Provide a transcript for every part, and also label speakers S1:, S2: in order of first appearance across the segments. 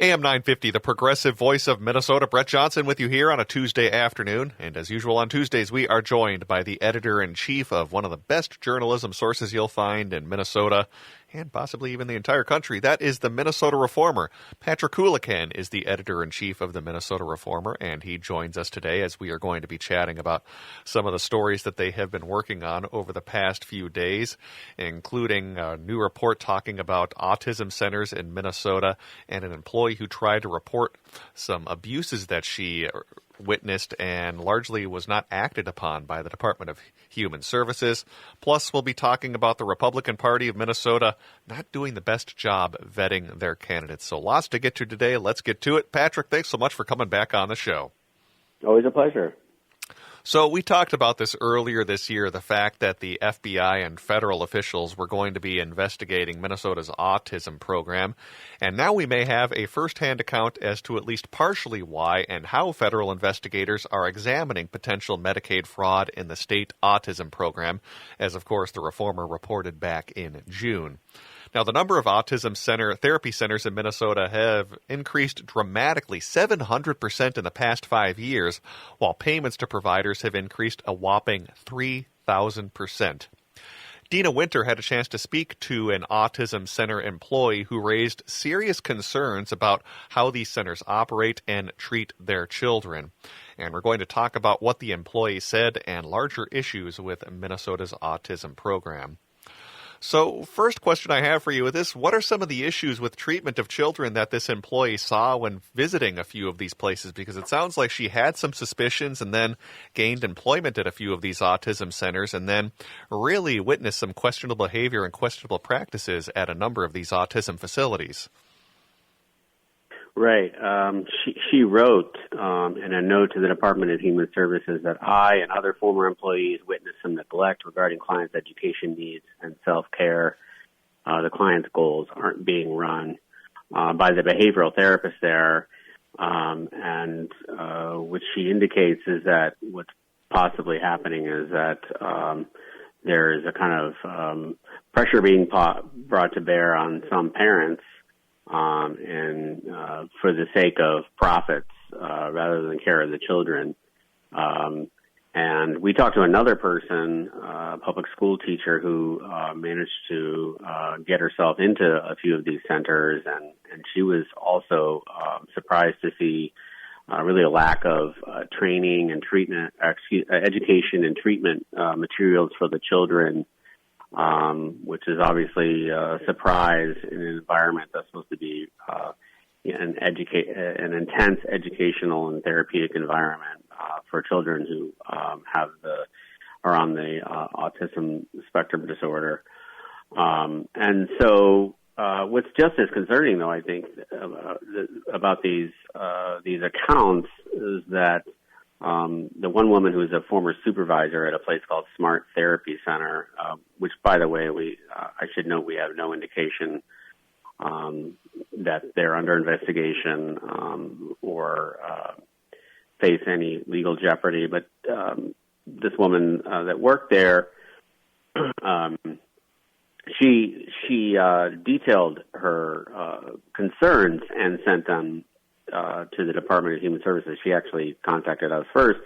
S1: AM 950, the progressive voice of Minnesota. Brett Johnson with you here on a Tuesday afternoon. And as usual on Tuesdays, we are joined by the editor-in-chief of one of the best journalism sources you'll find in Minnesota and possibly even the entire country. That is the Minnesota Reformer. Patrick Coolican is the editor-in-chief of the Minnesota Reformer, and he joins us today as we are going to be chatting about some of the stories that they have been working on over the past few days, including a new report talking about autism centers in Minnesota and an employee who tried to report some abuses that she witnessed and largely was not acted upon by the Department of Human Services. Plus, we'll be talking about the Republican Party of Minnesota not doing the best job vetting their candidates. So lots to get to today. Let's get to it. Patrick, thanks so much for coming back on the show.
S2: Always a pleasure.
S1: So we talked about this earlier this year, the fact that the FBI and federal officials were going to be investigating Minnesota's autism program. And now we may have a firsthand account as to at least partially why and how federal investigators are examining potential Medicaid fraud in the state autism program, as of course the Reformer reported back in June. Now, the number of autism therapy centers in Minnesota have increased dramatically, 700% in the past 5 years, while payments to providers have increased a whopping 3,000%. Dina Winter had a chance to speak to an autism center employee who raised serious concerns about how these centers operate and treat their children. And we're going to talk about what the employee said and larger issues with Minnesota's autism program. So, first question I have for you is this: what are some of the issues with treatment of children that this employee saw when visiting a few of these places? Because it sounds like she had some suspicions and then gained employment at a few of these autism centers and then really witnessed some questionable behavior and questionable practices at a number of these autism facilities.
S2: Right. She wrote in a note to the Department of Human Services that I and other former employees witnessed some neglect regarding clients' education needs and self-care. The client's goals aren't being run by the behavioral therapist there. And what she indicates is that what's possibly happening is that there is a kind of pressure being brought to bear on some parents and for the sake of profits rather than care of the children. And we talked to another person, a public school teacher, who managed to get herself into a few of these centers, and she was also surprised to see really a lack of training and treatment, education and treatment materials for the children, which is obviously a surprise in an environment that's supposed to be an intense educational and therapeutic environment for children who are on the autism spectrum disorder. And so what's just as concerning, though, I think, about these accounts is that the one woman who is a former supervisor at a place called Smart Therapy Center, which, by the way, I should note we have no indication that they're under investigation or face any legal jeopardy. But this woman that worked there, she detailed her concerns and sent them to the Department of Human Services. She actually contacted us first,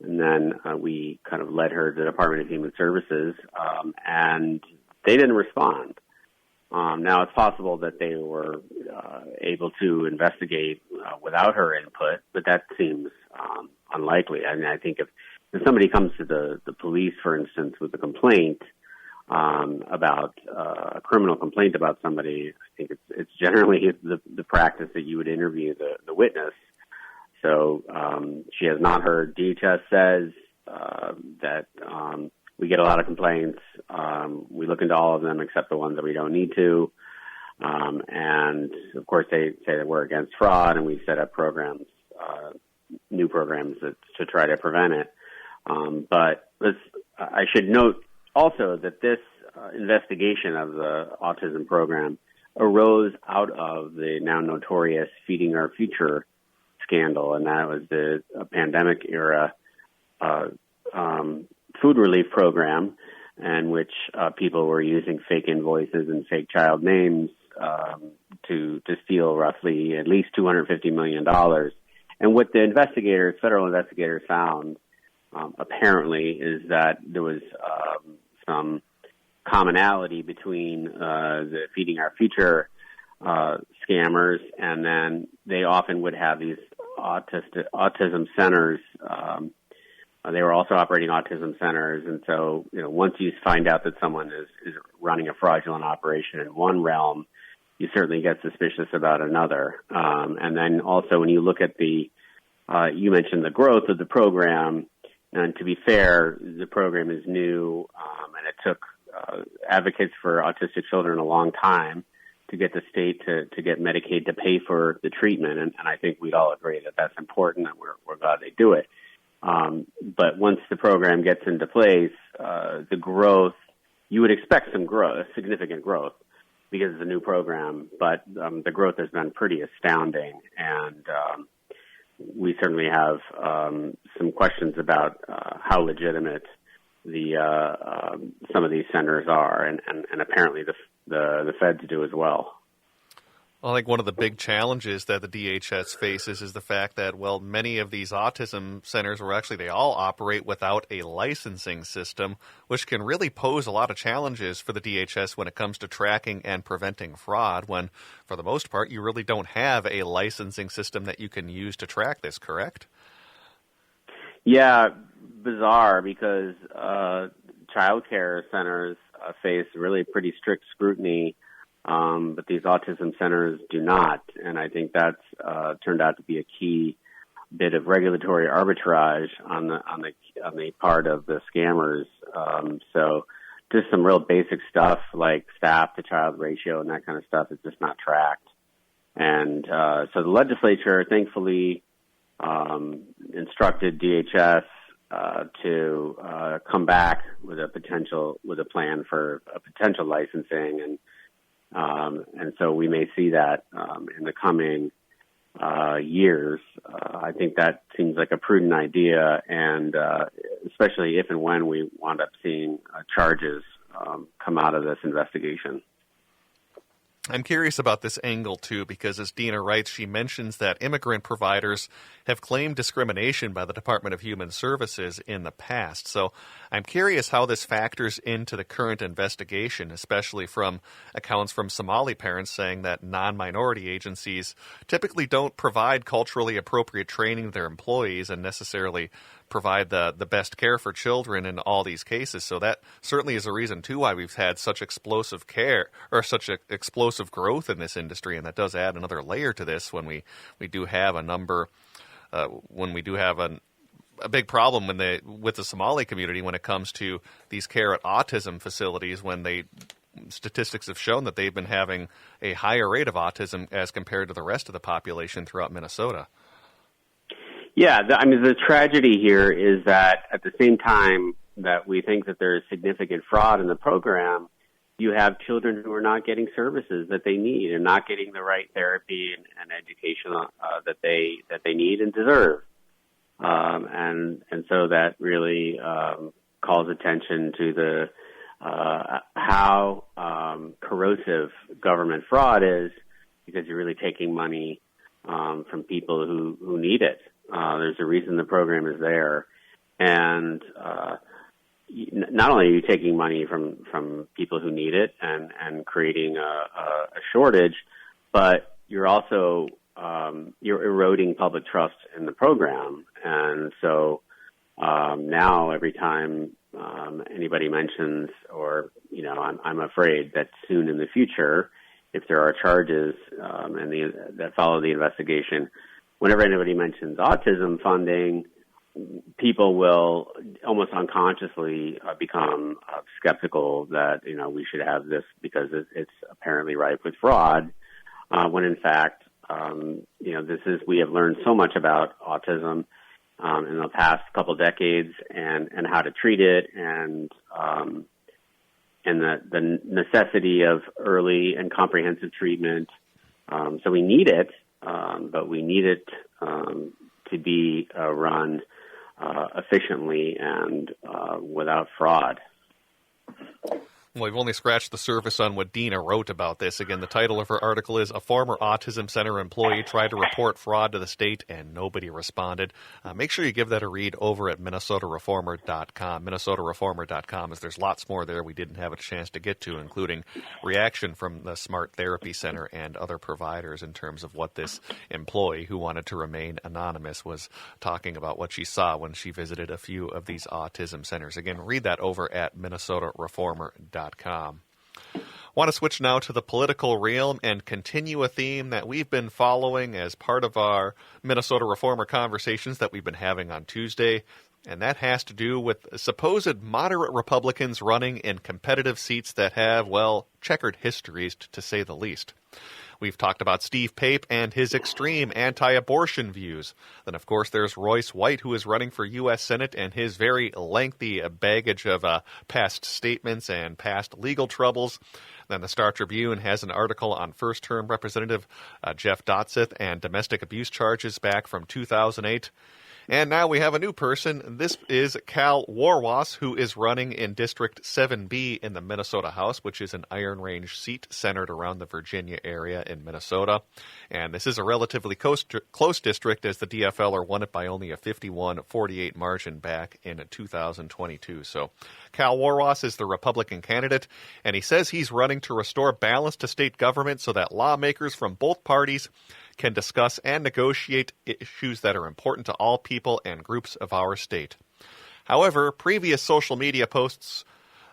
S2: and then we kind of led her to the Department of Human Services, and they didn't respond. Now, it's possible that they were able to investigate without her input, but that seems unlikely. I mean, I think if somebody comes to the police, for instance, with a complaint about a criminal complaint about somebody, I think it's generally the practice that you would interview the witness. So she has not heard. DHS says that we get a lot of complaints. We look into all of them except the ones that we don't need to. And, of course, they say that we're against fraud, and we set up programs, new programs to try to prevent it. But I should note also that this investigation of the autism program arose out of the now notorious Feeding Our Future scandal, and that was the pandemic era food relief program in which people were using fake invoices and fake child names to steal roughly at least $250 million. And what the federal investigators found, apparently, is that there was some commonality between the Feeding Our Future scammers, and then they often would have these autism centers. They were also operating autism centers, and so once you find out that someone is running a fraudulent operation in one realm, you certainly get suspicious about another. And then also when you look at you mentioned the growth of the program, and to be fair, the program is new, and it took advocates for autistic children a long time to get the state to get Medicaid to pay for the treatment, and I think we'd all agree that that's important, and we're glad they do it. But once the program gets into place, the growth, you would expect some growth, significant growth, because it's a new program, but the growth has been pretty astounding, and we certainly have some questions about how legitimate some of these centers are, and apparently the feds do as well.
S1: Well, I think one of the big challenges that the DHS faces is the fact that, many of these autism centers they all operate without a licensing system, which can really pose a lot of challenges for the DHS when it comes to tracking and preventing fraud, when, for the most part, you really don't have a licensing system that you can use to track this, correct?
S2: Yeah, bizarre, because child care centers face really pretty strict scrutiny, but these autism centers do not, and I think that's turned out to be a key bit of regulatory arbitrage on the part of the scammers. So just some real basic stuff like staff to child ratio and that kind of stuff is just not tracked. And so the legislature, thankfully, instructed DHS to come back with a plan for a potential licensing, and so we may see that in the coming years. I think that seems like a prudent idea, and especially if and when we wind up seeing charges come out of this investigation.
S1: I'm curious about this angle, too, because as Dina writes, she mentions that immigrant providers have claimed discrimination by the Department of Human Services in the past. So I'm curious how this factors into the current investigation, especially from accounts from Somali parents saying that non-minority agencies typically don't provide culturally appropriate training to their employees and necessarily provide the best care for children in all these cases. So that certainly is a reason, too, why we've had such explosive explosive growth in this industry, and that does add another layer to this when we do have a big problem with the Somali community when it comes to these care at autism facilities, when statistics have shown that they've been having a higher rate of autism as compared to the rest of the population throughout Minnesota.
S2: Yeah, the tragedy here is that at the same time that we think that there is significant fraud in the program, you have children who are not getting services that they need and not getting the right therapy and education that they need and deserve. And so that really calls attention to the how corrosive government fraud is, because you're really taking money from people who need it. There's a reason the program is there, and not only are you taking money from people who need it and creating a shortage, but you're also you're eroding public trust in the program. And so now every time anybody mentions, or I'm afraid that soon in the future, if there are charges that follow the investigation, whenever anybody mentions autism funding, people will almost unconsciously become skeptical that we should have this because it's apparently rife with fraud. When in fact, we have learned so much about autism in the past couple decades, and how to treat it, and the necessity of early and comprehensive treatment. So we need it. But we need it to be run efficiently and without fraud.
S1: Well, we've only scratched the surface on what Dina wrote about this. Again, the title of her article is "A Former Autism Center Employee Tried to Report Fraud to the State and Nobody Responded." Make sure you give that a read over at minnesotareformer.com. minnesotareformer.com, as there's lots more there we didn't have a chance to get to, including reaction from the Smart Therapy Center and other providers in terms of what this employee who wanted to remain anonymous was talking about what she saw when she visited a few of these autism centers. Again, read that over at minnesotareformer.com. Want to switch now to the political realm and continue a theme that we've been following as part of our Minnesota Reformer conversations that we've been having on Tuesday, and that has to do with supposed moderate Republicans running in competitive seats that have, well, checkered histories, to say the least. We've talked about Steve Pape and his extreme anti-abortion views. Then, of course, there's Royce White, who is running for U.S. Senate, and his very lengthy baggage of past statements and past legal troubles. Then the Star Tribune has an article on first-term Representative Jeff Dotseth and domestic abuse charges back from 2008. And now we have a new person. This is Cal Warwas, who is running in District 7B in the Minnesota House, which is an Iron Range seat centered around the Virginia area in Minnesota. And this is a relatively close district, as the DFLer won it by only a 51-48 margin back in 2022. So Cal Warwas is the Republican candidate, and he says he's running to restore balance to state government so that lawmakers from both parties can discuss and negotiate issues that are important to all people and groups of our state. However, previous social media posts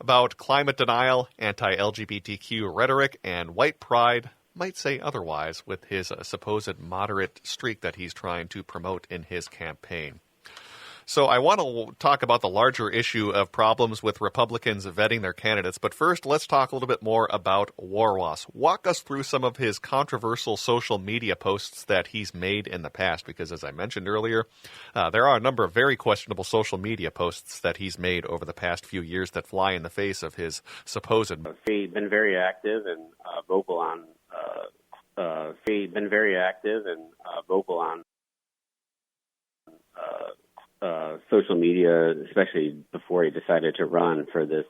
S1: about climate denial, anti-LGBTQ rhetoric, and white pride might say otherwise with his supposed moderate streak that he's trying to promote in his campaign. So I want to talk about the larger issue of problems with Republicans vetting their candidates. But first, let's talk a little bit more about Warwas. Walk us through some of his controversial social media posts that he's made in the past, because as I mentioned earlier, there are a number of very questionable social media posts that he's made over the past few years that fly in the face of his supposed...
S2: He's been very active and vocal on social media, especially before he decided to run for this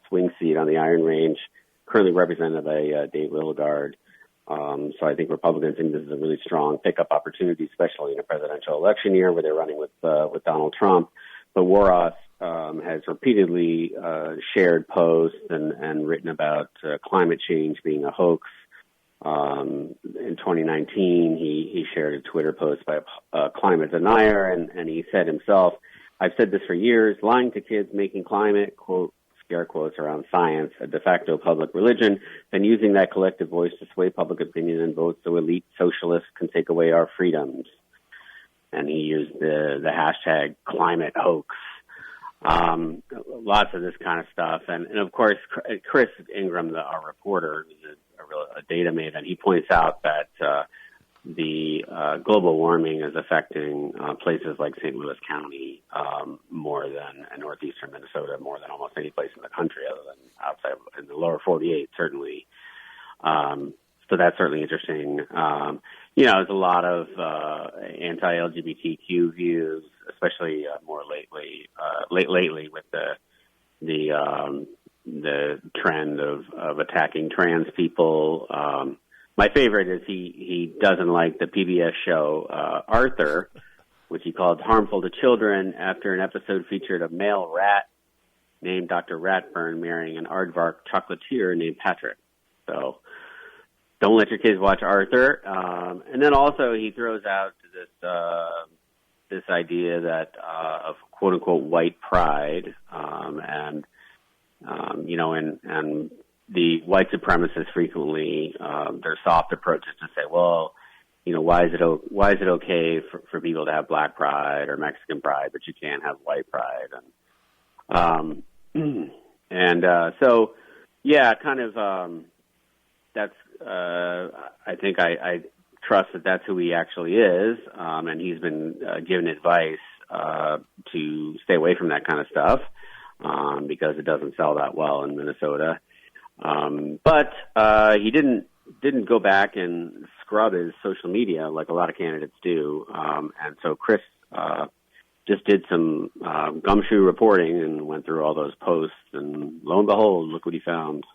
S2: swing seat on the Iron Range, currently represented by Dave Littlegaard. So I think Republicans think this is a really strong pickup opportunity, especially in a presidential election year where they're running with Donald Trump. But Warras has repeatedly shared posts and written about climate change being a hoax. In 2019, he shared a Twitter post by a climate denier, and he said himself, "I've said this for years, lying to kids, making climate," quote, scare quotes around science, "a de facto public religion, and using that collective voice to sway public opinion and vote so elite socialists can take away our freedoms." And he used the hashtag climate hoax. Lots of this kind of stuff. And of course, Chris Ingram, our reporter, is a data maven, he points out that the global warming is affecting places like St. Louis County more than northeastern Minnesota, more than almost any place in the country other than outside in the lower 48, certainly. So that's certainly interesting. There's a lot of anti-LGBTQ views, especially more lately with the trend of attacking trans people. My favorite is he doesn't like the PBS show Arthur, which he called harmful to children after an episode featured a male rat named Dr. Ratburn marrying an aardvark chocolatier named Patrick. So don't let your kids watch Arthur. And then also he throws out this idea that of quote unquote white pride, and the white supremacists frequently their soft approach is to say, well, why is it okay for people to have black pride or Mexican pride, but you can't have white pride, so yeah, kind of that's I think I trust that that's who he actually is, and he's been given advice to stay away from that kind of stuff because it doesn't sell that well in Minnesota. But he didn't go back and scrub his social media like a lot of candidates do, and so Chris just did some gumshoe reporting and went through all those posts, and lo and behold, look what he found.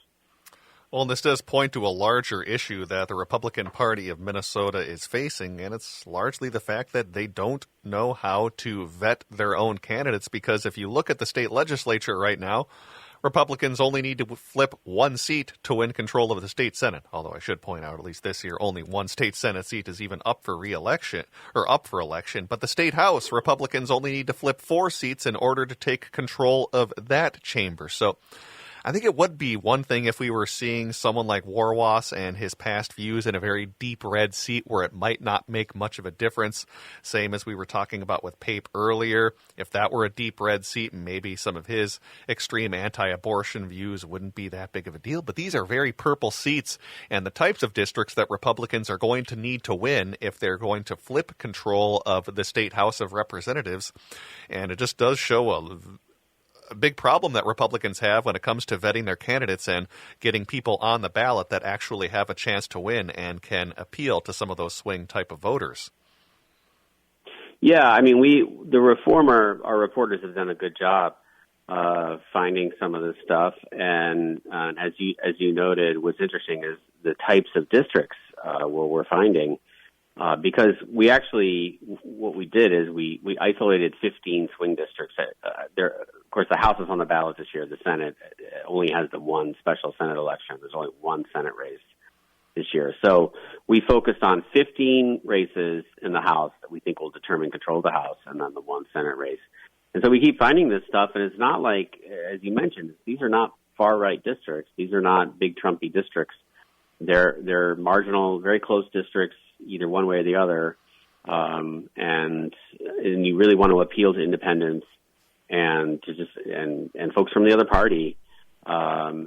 S1: Well, and this does point to a larger issue that the Republican Party of Minnesota is facing, and it's largely the fact that they don't know how to vet their own candidates, because if you look at the state legislature right now, Republicans only need to flip one seat to win control of the state Senate. Although I should point out, at least this year, only one state Senate seat is even up for re-election, or up for election. But the state House, Republicans only need to flip 4 seats in order to take control of that chamber. So I think it would be one thing if we were seeing someone like Warwas and his past views in a very deep red seat where it might not make much of a difference. Same as we were talking about with Pape earlier. If that were a deep red seat, maybe some of his extreme anti-abortion views wouldn't be that big of a deal. But these are very purple seats, and the types of districts that Republicans are going to need to win if they're going to flip control of the state House of Representatives. And it just does show a big problem that Republicans have when it comes to vetting their candidates and getting people on the ballot that actually have a chance to win and can appeal to some of those swing type of voters.
S2: Yeah, I mean, our reporters have done a good job finding some of this stuff, and as you noted, what's interesting is the types of districts where we're finding. Because what we did is we isolated 15 swing districts. Of course, the House is on the ballot this year. The Senate only has the one special Senate election. There's only one Senate race this year. So we focused on 15 races in the House that we think will determine control of the House, and then the one Senate race. And so we keep finding this stuff, and it's not like, as you mentioned, these are not far-right districts. These are not big Trumpy districts. They're marginal, very close districts, either one way or the other, and you really want to appeal to independents and folks from the other party, but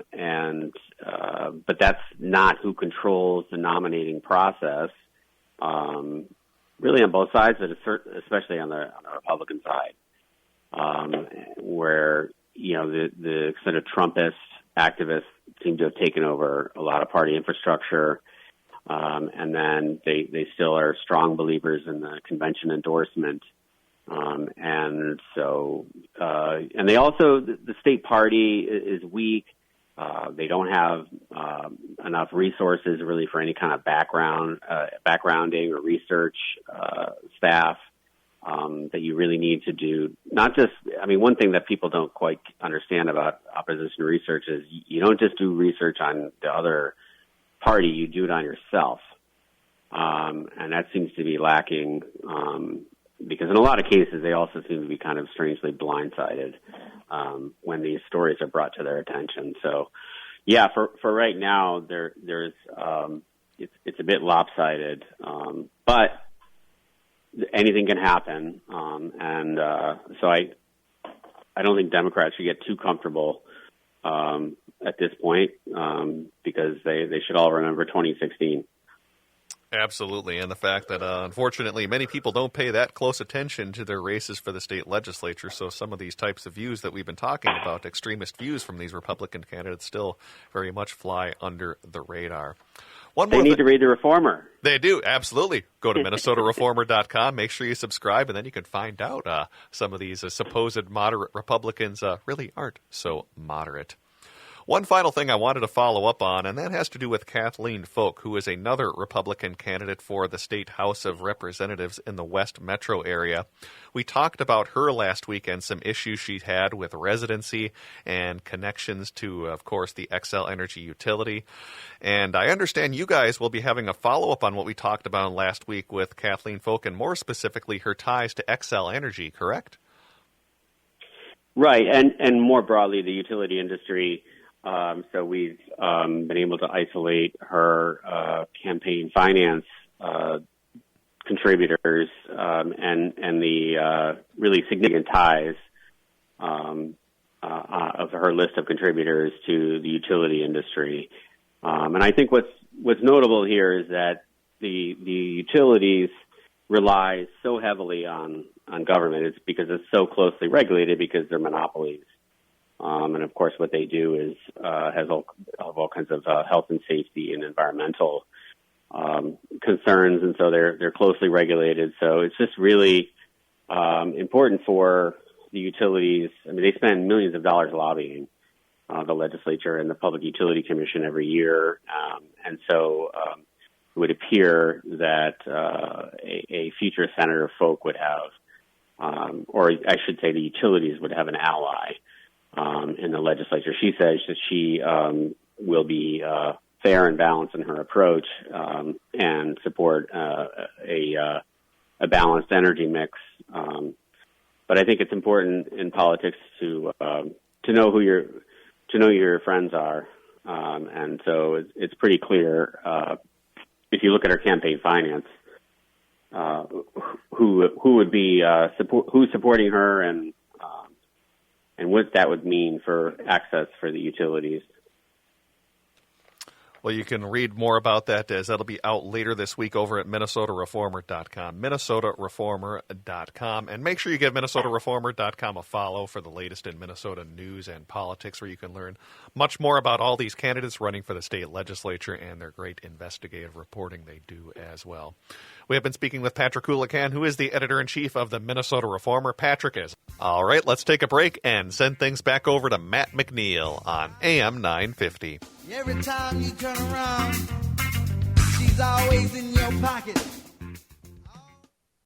S2: that's not who controls the nominating process, really on both sides, but especially on the Republican side, where the sort of Trumpist activists seem to have taken over a lot of party infrastructure. And then they still are strong believers in the convention endorsement. And they also, the state party is weak. They don't have enough resources really for any kind of backgrounding or research staff that you really need to do. Not just, one thing that people don't quite understand about opposition research is you don't just do research on the other party, you do it on yourself. And that seems to be lacking because in a lot of cases they also seem to be kind of strangely blindsided when these stories are brought to their attention. So, yeah, for right now, there's it's a bit lopsided, but anything can happen, so I don't think Democrats should get too comfortable at this point because they should all remember 2016.
S1: Absolutely, and the fact that, unfortunately, many people don't pay that close attention to their races for the state legislature, so some of these types of views that we've been talking about, extremist views from these Republican candidates, still very much fly under the radar.
S2: They need to read The Reformer.
S1: They do, absolutely. Go to MinnesotaReformer.com, make sure you subscribe, and then you can find out some of these supposed moderate Republicans really aren't so moderate. One final thing I wanted to follow up on, and that has to do with Kathleen Folk, who is another Republican candidate for the State House of Representatives in the West Metro area. We talked about her last week and some issues she had with residency and connections to, of course, the Xcel Energy utility. And I understand you guys will be having a follow-up on what we talked about last week with Kathleen Folk, and more specifically her ties to Xcel Energy, correct?
S2: Right, and more broadly, the utility industry. So we've been able to isolate her campaign finance contributors and the really significant ties of her list of contributors to the utility industry. And I think what's notable here is that the utilities rely so heavily on government. It's because it's so closely regulated because they're monopolies. And of course, what they do is has all kinds of health and safety and environmental concerns, and so they're closely regulated. So it's just really important for the utilities. I mean, they spend millions of dollars lobbying the legislature and the Public Utility Commission every year. And so it would appear that a future Senator Folk would have, or I should say the utilities would have an ally in the legislature. She says that she will be fair and balanced in her approach and support a balanced energy mix. But I think it's important in politics to know who your friends are, and so it's pretty clear if you look at her campaign finance, who would be who's supporting her, and what that would mean for access for the utilities.
S1: Well, you can read more about that as that'll be out later this week over at MinnesotaReformer.com, MinnesotaReformer.com. And make sure you give MinnesotaReformer.com a follow for the latest in Minnesota news and politics, where you can learn much more about all these candidates running for the state legislature and their great investigative reporting they do as well. We have been speaking with Patrick Coolican, who is the editor-in-chief of the Minnesota Reformer. Patrick is. All right, let's take a break and send things back over to Matt McNeil on AM 950.
S3: Every time you turn around, she's always in your pocket.